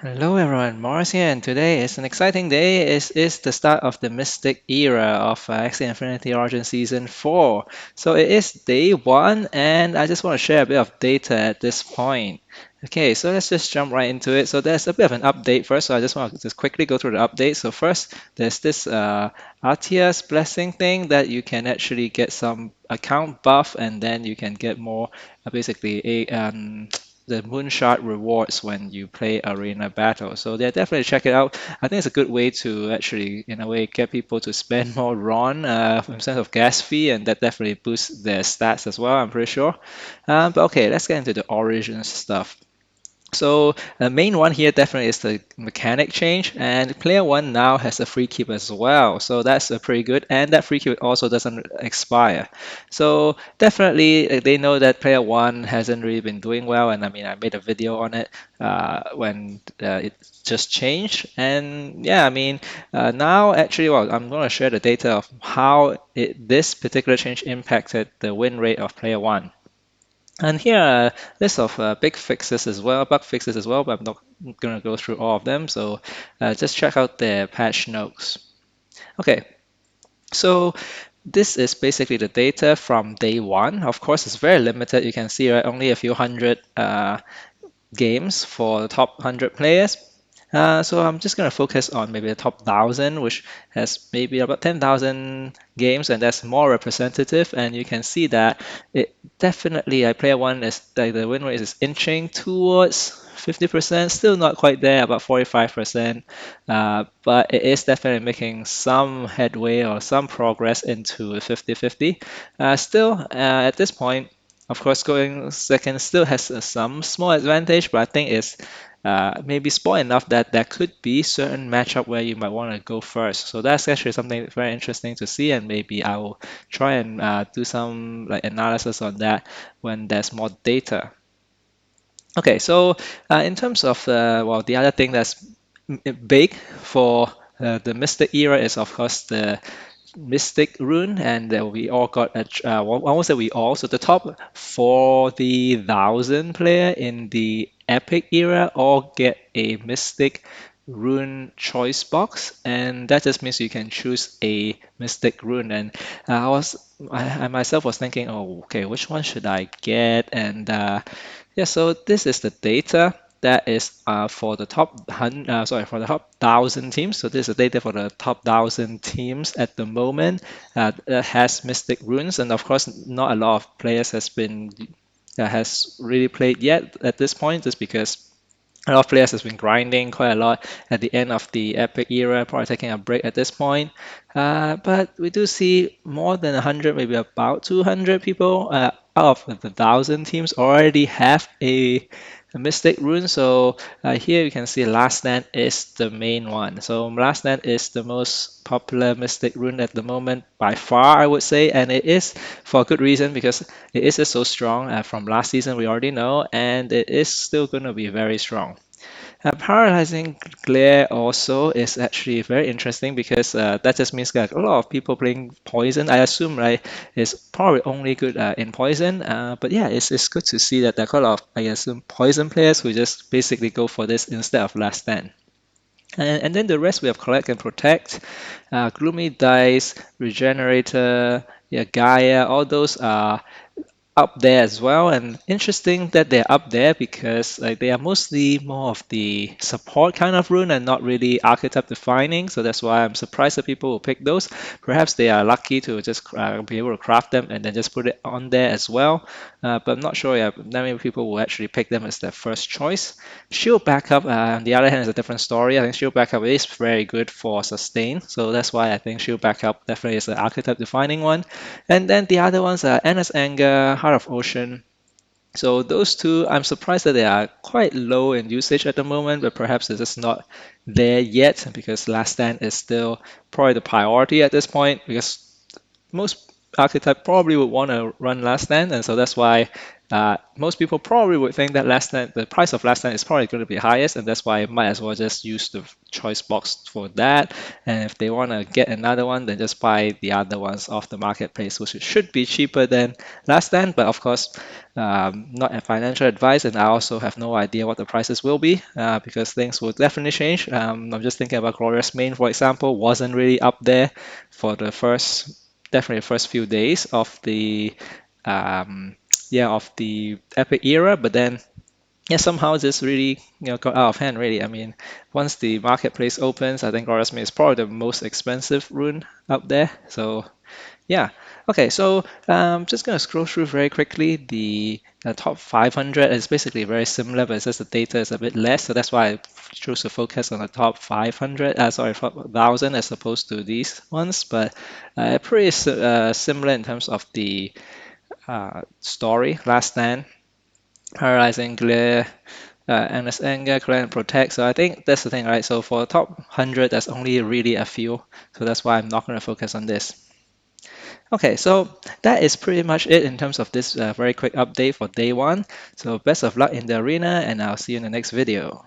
Hello everyone, Morris here, and today is an exciting day. It is the start of the Mystic era of Axie Infinity Origin Season 4. So it is day 1, and I just want to share a bit of data at this point. Okay, so let's just jump right into it. So there's a bit of an update first, so I just want to just quickly go through the update. So first, there's this Artia's Blessing thing that you can actually get some account buff, and then you can get more, basically the moonshot rewards when you play arena battle. So yeah, definitely check it out. I think it's a good way to actually, in a way, get people to spend more RON in terms of gas fee, and that definitely boosts their stats as well, I'm pretty sure. But okay, let's get into the origin stuff. So the main one here definitely is the mechanic change, and player one now has a free keep as well. So that's pretty good, and that free keep also doesn't expire. So definitely they know that player one hasn't really been doing well, and I mean I made a video on it when it just changed, and yeah, I mean now actually well I'm going to share the data of how this particular change impacted the win rate of player one. And here are a list of big fixes as well, bug fixes as well, but I'm not going to go through all of them. So just check out their patch notes. Okay, so this is basically the data from day one. Of course, it's very limited. You can see right, only a few hundred games for the top 100 players. So I'm just going to focus on maybe the top 1,000, which has maybe about 10,000 games, and that's more representative. And you can see that it definitely, player one is like the win rate is inching towards 50%, still not quite there, about 45%, but it is definitely making some headway or some progress into 50-50. Still, at this point, of course, going second still has some small advantage, but I think it's maybe small enough that there could be certain matchup where you might want to go first. So that's actually something very interesting to see, and maybe I will try and do some like analysis on that when there's more data. Okay, so in terms of well, the other thing that's big for the Mystic era is of course the Mystic Rune, and we all got a almost that we all. So the top 40,000 player in the Epic era all get a Mystic Rune choice box, and that just means you can choose a Mystic Rune. And I myself was thinking, oh, okay, which one should I get? And yeah, so this is the data that is for the for the top 1,000 teams. So this is the data for the top 1,000 teams at the moment that has Mystic Runes, and of course, not a lot of players has really played yet at this point, just because a lot of players has been grinding quite a lot at the end of the Epic era, probably taking a break at this point. But we do see more than 100, maybe about 200 people out of the 1,000 teams already have a Mystic Rune. So here you can see Last Stand is the main one. So Last Stand is the most popular Mystic Rune at the moment by far, I would say, and it is for a good reason because it is just so strong. From last season, we already know, and it is still going to be very strong. Paralyzing glare also is actually very interesting because that just means that a lot of people playing poison. I assume right is probably only good in poison. But yeah, it's good to see that there are quite a lot of I assume poison players who just basically go for this instead of last stand. And then the rest we have collect and protect, gloomy dice, regenerator, yeah, Gaia. All those are up there as well, and interesting that they're up there because like they are mostly more of the support kind of rune and not really archetype defining, so that's why I'm surprised that people will pick those. Perhaps they are lucky to just be able to craft them and then just put it on there as well, but I'm not sure yeah, that many people will actually pick them as their first choice. Shield backup on the other hand is a different story. I think shield backup is very good for sustain, so that's why I think shield backup definitely is an archetype defining one. And then the other ones are Endless Anger, Heart of Ocean. So those two, I'm surprised that they are quite low in usage at the moment, but perhaps it's just not there yet because Last Stand is still probably the priority at this point because most archetype probably would want to run Last Stand, and so that's why Most people probably would think that last stand, the price of last stand is probably going to be highest, and that's why I might as well just use the choice box for that. And if they want to get another one, then just buy the other ones off the marketplace, which should be cheaper than last stand. But of course, not a financial advice, and I also have no idea what the prices will be because things will definitely change. I'm just thinking about Glorious Main, for example, wasn't really up there for the first, definitely the first few days of the um, yeah, of the Epic era, but then yeah, somehow this really got out of hand. Really, I mean, once the marketplace opens, I think Glorious Main is probably the most expensive rune out there. So yeah. Okay, so just gonna scroll through very quickly. The top 500 is basically very similar, but it's just the data is a bit less. So that's why I chose to focus on the top 500, sorry, 1,000 as opposed to these ones. But pretty similar in terms of the story. Last Stand, Paralyzing Glare, Endless Anger, Clan Protect. So I think that's the thing, right? So for the top 100, there's only really a few. So that's why I'm not going to focus on this. Okay, so that is pretty much it in terms of this very quick update for day one. So best of luck in the arena, and I'll see you in the next video.